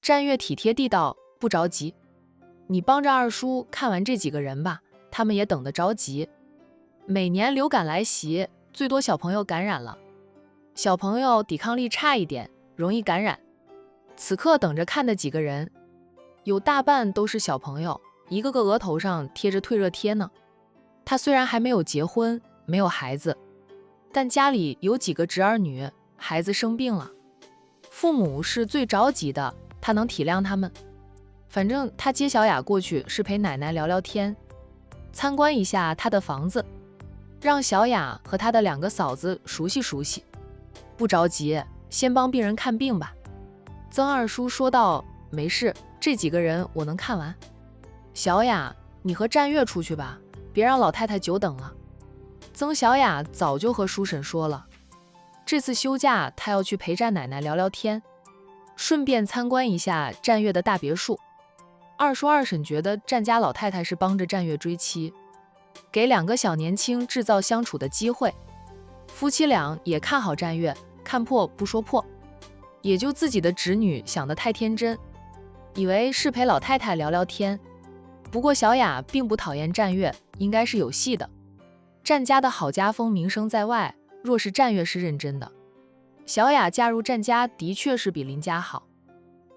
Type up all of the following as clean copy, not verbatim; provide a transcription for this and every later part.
战月体贴地道：“不着急，你帮着二叔看完这几个人吧，他们也等得着急。每年流感来袭，最多小朋友感染了，小朋友抵抗力差一点，容易感染。此刻等着看的几个人，有大半都是小朋友，一个个额头上贴着退热贴呢。他虽然还没有结婚，没有孩子，但家里有几个侄儿女，孩子生病了，父母是最着急的。他能体谅他们。反正他接小雅过去是陪奶奶聊聊天，参观一下他的房子，让小雅和他的2个嫂子熟悉熟悉。不着急，先帮病人看病吧。曾二叔说道：“没事，这几个人我能看完。小雅，你和战月出去吧，别让老太太久等了。”曾小雅早就和叔婶说了，这次休假她要去陪战奶奶聊聊天，顺便参观一下战月的大别墅。二叔二婶觉得战家老太太是帮着战月追妻，给2个小年轻制造相处的机会。夫妻俩也看好战月，看破不说破，也就自己的侄女想得太天真，以为是陪老太太聊聊天。不过小雅并不讨厌战月，应该是有戏的。战家的好家风名声在外，若是战月是认真的，小雅嫁入战家的确是比林家好。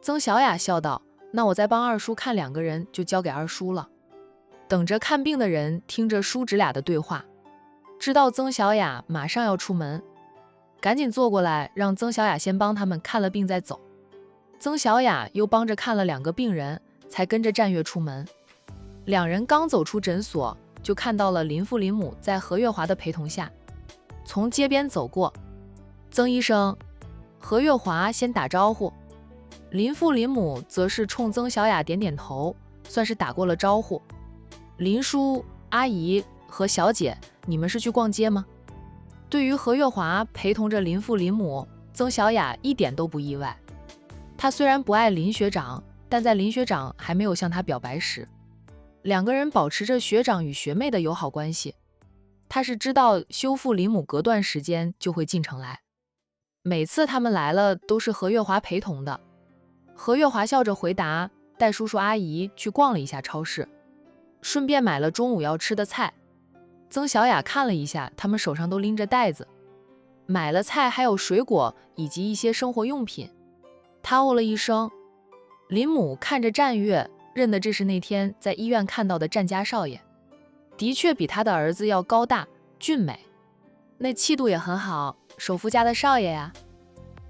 曾小雅笑道：“那我再帮二叔看2个人，就交给二叔了。”等着看病的人听着叔侄俩的对话，知道曾小雅马上要出门，赶紧坐过来，让曾小雅先帮他们看了病再走。曾小雅又帮着看了2个病人，才跟着战月出门。2人刚走出诊所，就看到了林父林母在何月华的陪同下从街边走过。曾医生，何月华先打招呼，林父林母则是冲曾小雅点点头，算是打过了招呼。林叔、阿姨和小姐，你们是去逛街吗？对于何月华陪同着林父林母，曾小雅一点都不意外。她虽然不爱林学长，但在林学长还没有向她表白时，2个人保持着学长与学妹的友好关系。她是知道修复林母隔段时间就会进城来，每次他们来了都是何月华陪同的。何月华笑着回答，带叔叔阿姨去逛了一下超市，顺便买了中午要吃的菜。曾小雅看了一下，他们手上都拎着袋子，买了菜还有水果以及一些生活用品。她哦了一声。林母看着战月，认得这是那天在医院看到的战家少爷，的确比他的儿子要高大俊美，那气度也很好，首富家的少爷呀。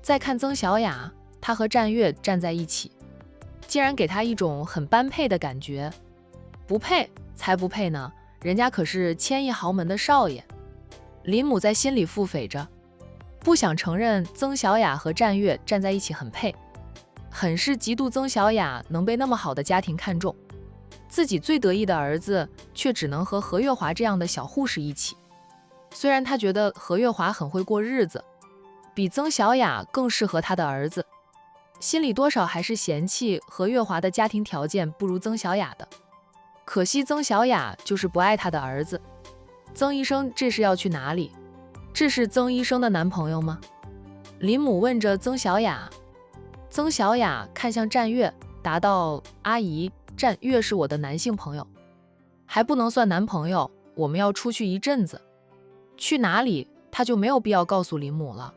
再看曾小雅，她和战月站在一起，竟然给她一种很般配的感觉。不配，才不配呢，人家可是千亿豪门的少爷。林母在心里腹诽着，不想承认曾小雅和战月站在一起很配，很是嫉妒曾小雅能被那么好的家庭看中，自己最得意的儿子却只能和何月华这样的小护士一起。虽然他觉得何月华很会过日子，比曾小雅更适合他的儿子，心里多少还是嫌弃何月华的家庭条件不如曾小雅的。可惜曾小雅就是不爱他的儿子。曾医生这是要去哪里？这是曾医生的男朋友吗？林母问着曾小雅。曾小雅看向战月，答道：“阿姨，战月是我的男性朋友，还不能算男朋友，我们要出去一阵子。去哪里，他就没有必要告诉林母了。”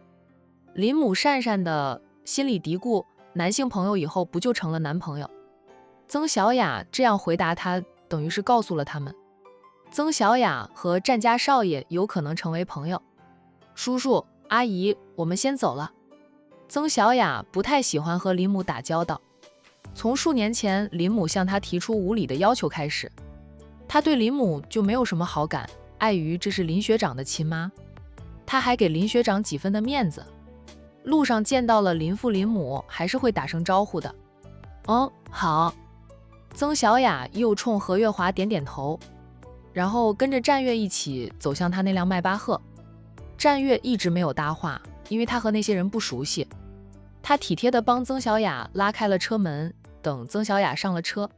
林母讪讪的心里嘀咕，男性朋友以后不就成了男朋友？曾小雅这样回答他，等于是告诉了他们，曾小雅和战家少爷有可能成为朋友。叔叔阿姨，我们先走了。曾小雅不太喜欢和林母打交道，从数年前林母向她提出无理的要求开始，她对林母就没有什么好感，碍于这是林学长的亲妈，她还给林学长几分的面子，路上见到了林父林母还是会打声招呼的。好。曾小雅又冲何月华点点头，然后跟着战月一起走向他那辆迈巴赫。战月一直没有搭话，因为他和那些人不熟悉。他体贴地帮曾小雅拉开了车门，等曾小雅上了车，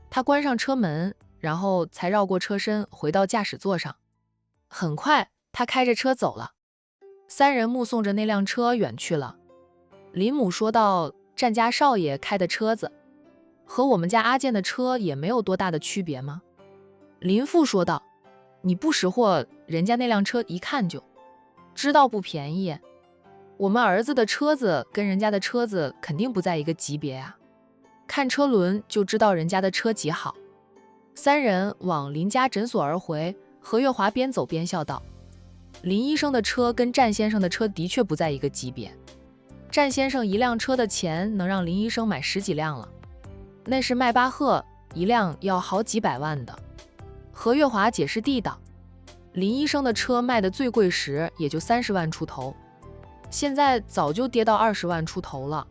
他关上车门，然后才绕过车身回到驾驶座上。很快他开着车走了，3人目送着那辆车远去了。林母说道：“战家少爷开的车子，和我们家阿健的车也没有多大的区别吗？林父说道，你不识货，人家那辆车一看就知道不便宜。我们儿子的车子跟人家的车子肯定不在一个级别啊，看车轮就知道人家的车几好。三人往林家诊所而回，何月华边走边笑道，林医生的车跟战先生的车的确不在一个级别，战先生一辆车的钱能让林医生买10几辆了，那是迈巴赫，一辆要好几百万的。何月华解释地道，林医生的车卖的最贵时也就30万出头，现在早就跌到20万出头了。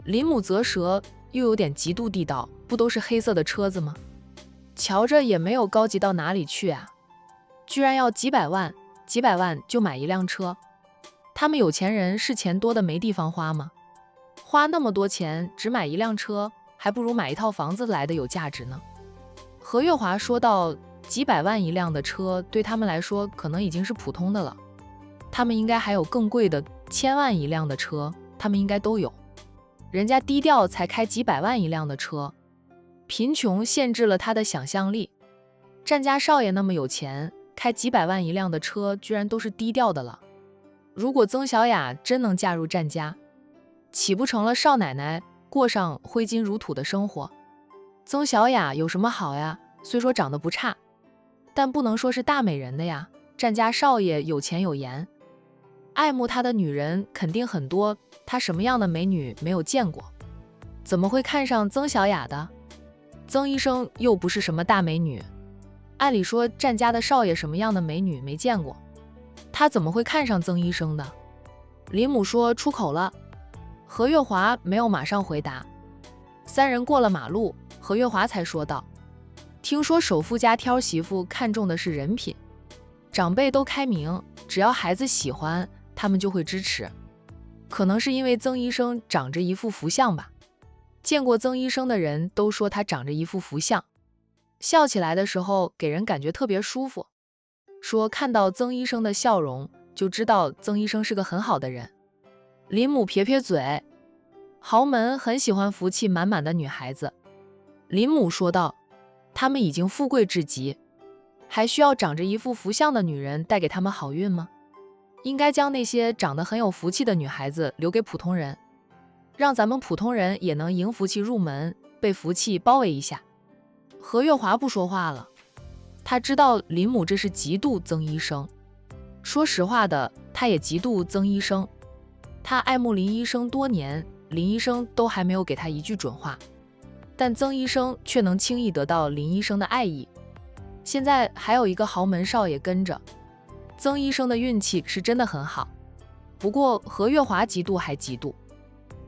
林母啧舌，又有点嫉妒地道，不都是黑色的车子吗？瞧着也没有高级到哪里去啊，居然要几百万就买一辆车。他们有钱人是钱多的没地方花吗？花那么多钱只买一辆车，还不如买一套房子来的有价值呢。何月华说道，几百万一辆的车对他们来说可能已经是普通的了，他们应该还有更贵的1000万一辆的车，他们应该都有。人家低调才开几百万一辆的车，贫穷限制了他的想象力。战家少爷那么有钱，开几百万一辆的车居然都是低调的了。如果曾小雅真能嫁入战家，岂不成了少奶奶过上挥金如土的生活？曾小雅有什么好呀？虽说长得不差，但不能说是大美人的呀。战家少爷有钱有颜，爱慕他的女人肯定很多，他什么样的美女没有见过？怎么会看上曾小雅的？曾医生又不是什么大美女，按理说战家的少爷什么样的美女没见过，他怎么会看上曾医生的？林母说出口了，何月华没有马上回答。三人过了马路，何月华才说道，听说首富家挑媳妇看重的是人品，长辈都开明，只要孩子喜欢，他们就会支持。可能是因为曾医生长着一副福相吧，见过曾医生的人都说他长着一副福相，笑起来的时候给人感觉特别舒服，说看到曾医生的笑容就知道曾医生是个很好的人。林母撇撇嘴，豪门很喜欢福气满满的女孩子。林母说道，他们已经富贵至极，还需要长着一副福相的女人带给他们好运吗？应该将那些长得很有福气的女孩子留给普通人，让咱们普通人也能迎福气入门，被福气包围一下。何月华不说话了，他知道林母这是嫉妒曾医生。说实话的，他也嫉妒曾医生，他爱慕林医生多年，林医生都还没有给他一句准话，但曾医生却能轻易得到林医生的爱意。现在还有一个豪门少爷跟着，曾医生的运气是真的很好。不过何月华嫉妒还嫉妒，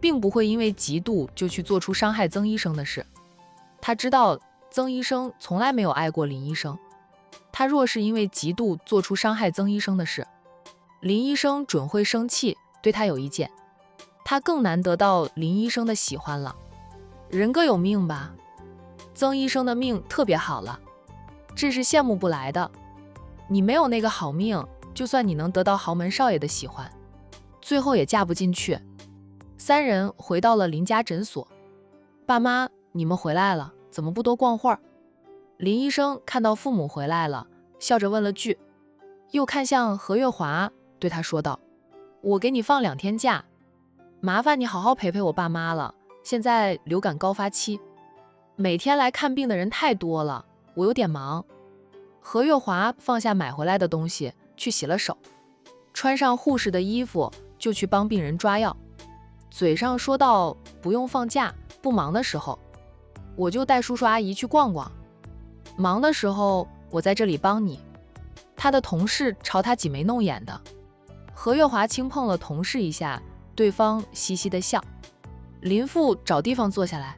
并不会因为嫉妒就去做出伤害曾医生的事。他知道曾医生从来没有爱过林医生，他若是因为嫉妒做出伤害曾医生的事，林医生准会生气，对他有意见，他更难得到林医生的喜欢了。人各有命吧，曾医生的命特别好了，这是羡慕不来的。你没有那个好命，就算你能得到豪门少爷的喜欢，最后也嫁不进去。三人回到了林家诊所。爸妈，你们回来了，怎么不多逛会儿？林医生看到父母回来了，笑着问了句，又看向何月华，对他说道，我给你放2天假，麻烦你好好陪陪我爸妈了，现在流感高发期，每天来看病的人太多了，我有点忙。何月华放下买回来的东西，去洗了手，穿上护士的衣服，就去帮病人抓药，嘴上说道，不用放假，不忙的时候我就带叔叔阿姨去逛逛，忙的时候我在这里帮你。他的同事朝他挤眉弄眼的，何月华轻碰了同事一下，对方嘻嘻的笑。林父找地方坐下来，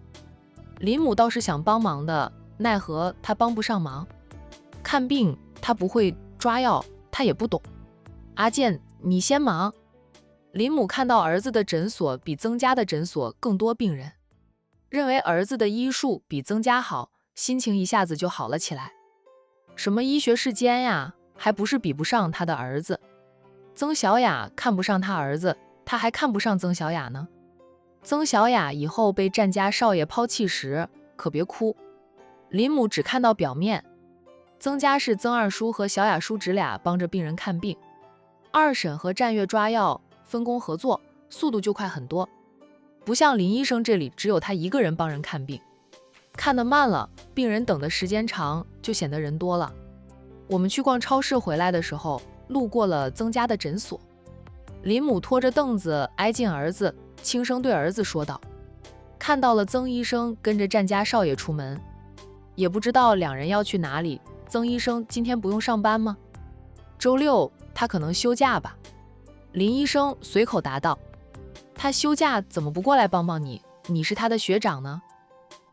林母倒是想帮忙的，奈何他帮不上忙，看病他不会，抓药他也不懂。阿健，你先忙。林母看到儿子的诊所比曾家的诊所更多病人，认为儿子的医术比曾家好，心情一下子就好了起来。什么医学世间呀，还不是比不上他的儿子。曾小雅看不上他儿子，他还看不上曾小雅呢。曾小雅以后被战家少爷抛弃时，可别哭。林母只看到表面，曾家是曾二叔和小雅叔侄俩帮着病人看病，二婶和战月抓药，分工合作，速度就快很多。不像林医生这里只有他一个人帮人看病，看得慢了，病人等的时间长，就显得人多了。我们去逛超市回来的时候，路过了曾家的诊所，林母拖着凳子挨近儿子，轻声对儿子说道：“看到了曾医生跟着战家少爷出门，也不知道两人要去哪里。曾医生今天不用上班吗？周六他可能休假吧？”林医生随口答道：“他休假怎么不过来帮帮你？你是他的学长呢。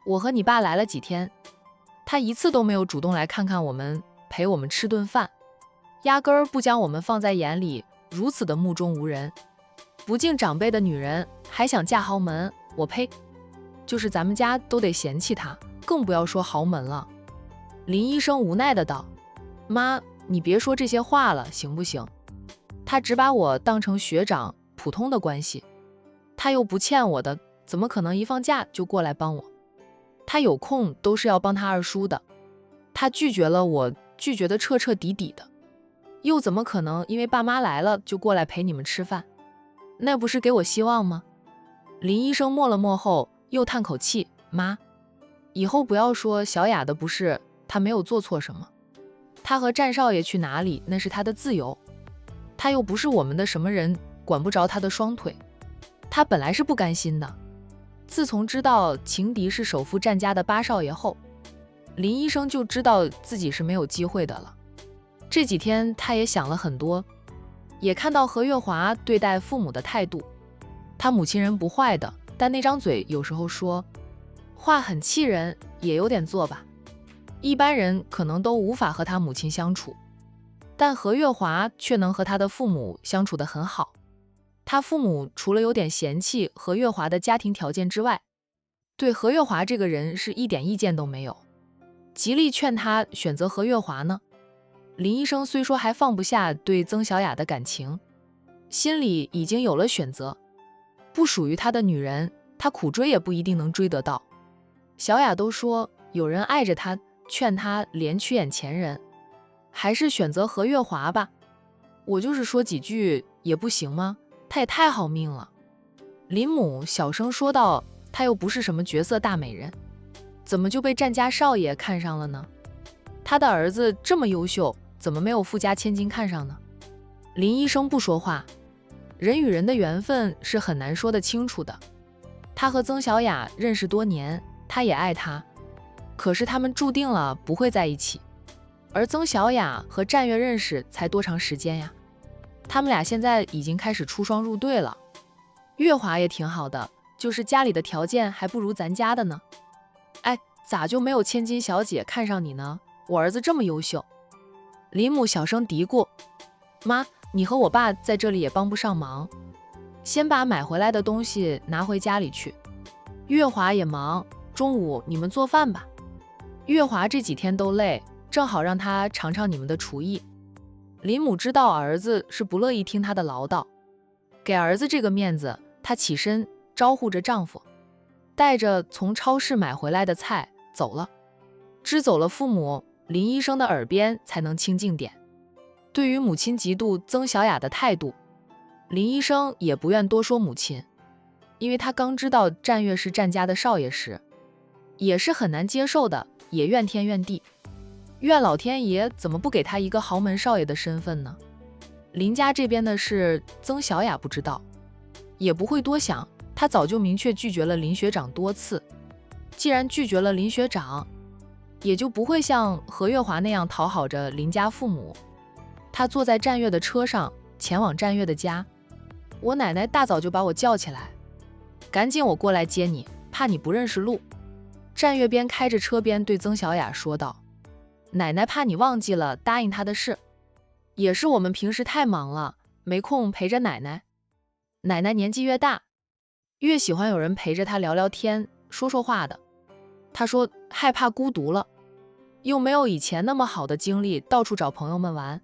我和你爸来了几天，他一次都没有主动来看看我们，陪我们吃顿饭，压根儿不将我们放在眼里，如此的目中无人。不敬长辈的女人还想嫁豪门，我呸！就是咱们家都得嫌弃他，更不要说豪门了。”林医生无奈的道：“妈，你别说这些话了，行不行？他只把我当成学长，普通的关系，他又不欠我的，怎么可能一放假就过来帮我？他有空都是要帮他二叔的，他拒绝了我，拒绝的彻彻底底的，又怎么可能因为爸妈来了就过来陪你们吃饭？那不是给我希望吗？”林医生默了默后又叹口气：“妈，以后不要说小雅的不是，她没有做错什么，她和战少爷去哪里那是她的自由，她又不是我们的什么人，管不着她的双腿，她本来是不甘心的。”自从知道情敌是首富战家的八少爷后，林医生就知道自己是没有机会的了。这几天他也想了很多，也看到何月华对待父母的态度。他母亲人不坏的，但那张嘴有时候说话很气人，也有点作吧。一般人可能都无法和他母亲相处，但何月华却能和他的父母相处得很好。他父母除了有点嫌弃何月华的家庭条件之外，对何月华这个人是一点意见都没有，极力劝他选择何月华呢。林医生虽说还放不下对曾小雅的感情，心里已经有了选择，不属于他的女人，他苦追也不一定能追得到。小雅都说有人爱着他，劝他连娶眼前人，还是选择何月华吧。我就是说几句也不行吗？他也太好命了。林母小声说道：“他又不是什么绝色大美人，怎么就被战家少爷看上了呢？他的儿子这么优秀，怎么没有富家千金看上呢？”林医生不说话，人与人的缘分是很难说得清楚的。他和曾小雅认识多年，他也爱她，可是他们注定了不会在一起。而曾小雅和战月认识才多长时间呀？他们俩现在已经开始出双入对了。月华也挺好的，就是家里的条件还不如咱家的呢。哎，咋就没有千金小姐看上你呢？我儿子这么优秀。林母小声嘀咕：“妈，你和我爸在这里也帮不上忙，先把买回来的东西拿回家里去。月华也忙，中午你们做饭吧。月华这几天都累，正好让他尝尝你们的厨艺。”林母知道儿子是不乐意听他的唠叨，给儿子这个面子，她起身招呼着丈夫，带着从超市买回来的菜走了。支走了父母，林医生的耳边才能清静点。对于母亲嫉妒曾小雅的态度，林医生也不愿多说母亲，因为他刚知道战月是战家的少爷时，也是很难接受的，也怨天怨地，怨老天爷怎么不给他一个豪门少爷的身份呢？林家这边的事，曾小雅不知道，也不会多想，他早就明确拒绝了林学长多次。既然拒绝了林学长，也就不会像何月华那样讨好着林家父母。他坐在战月的车上，前往战月的家。我奶奶大早就把我叫起来，赶紧我过来接你，怕你不认识路。战月边开着车边对曾小雅说道：“奶奶怕你忘记了答应她的事，也是我们平时太忙了，没空陪着奶奶。奶奶年纪越大，越喜欢有人陪着她聊聊天，说说话的。她说害怕孤独了，又没有以前那么好的精力到处找朋友们玩。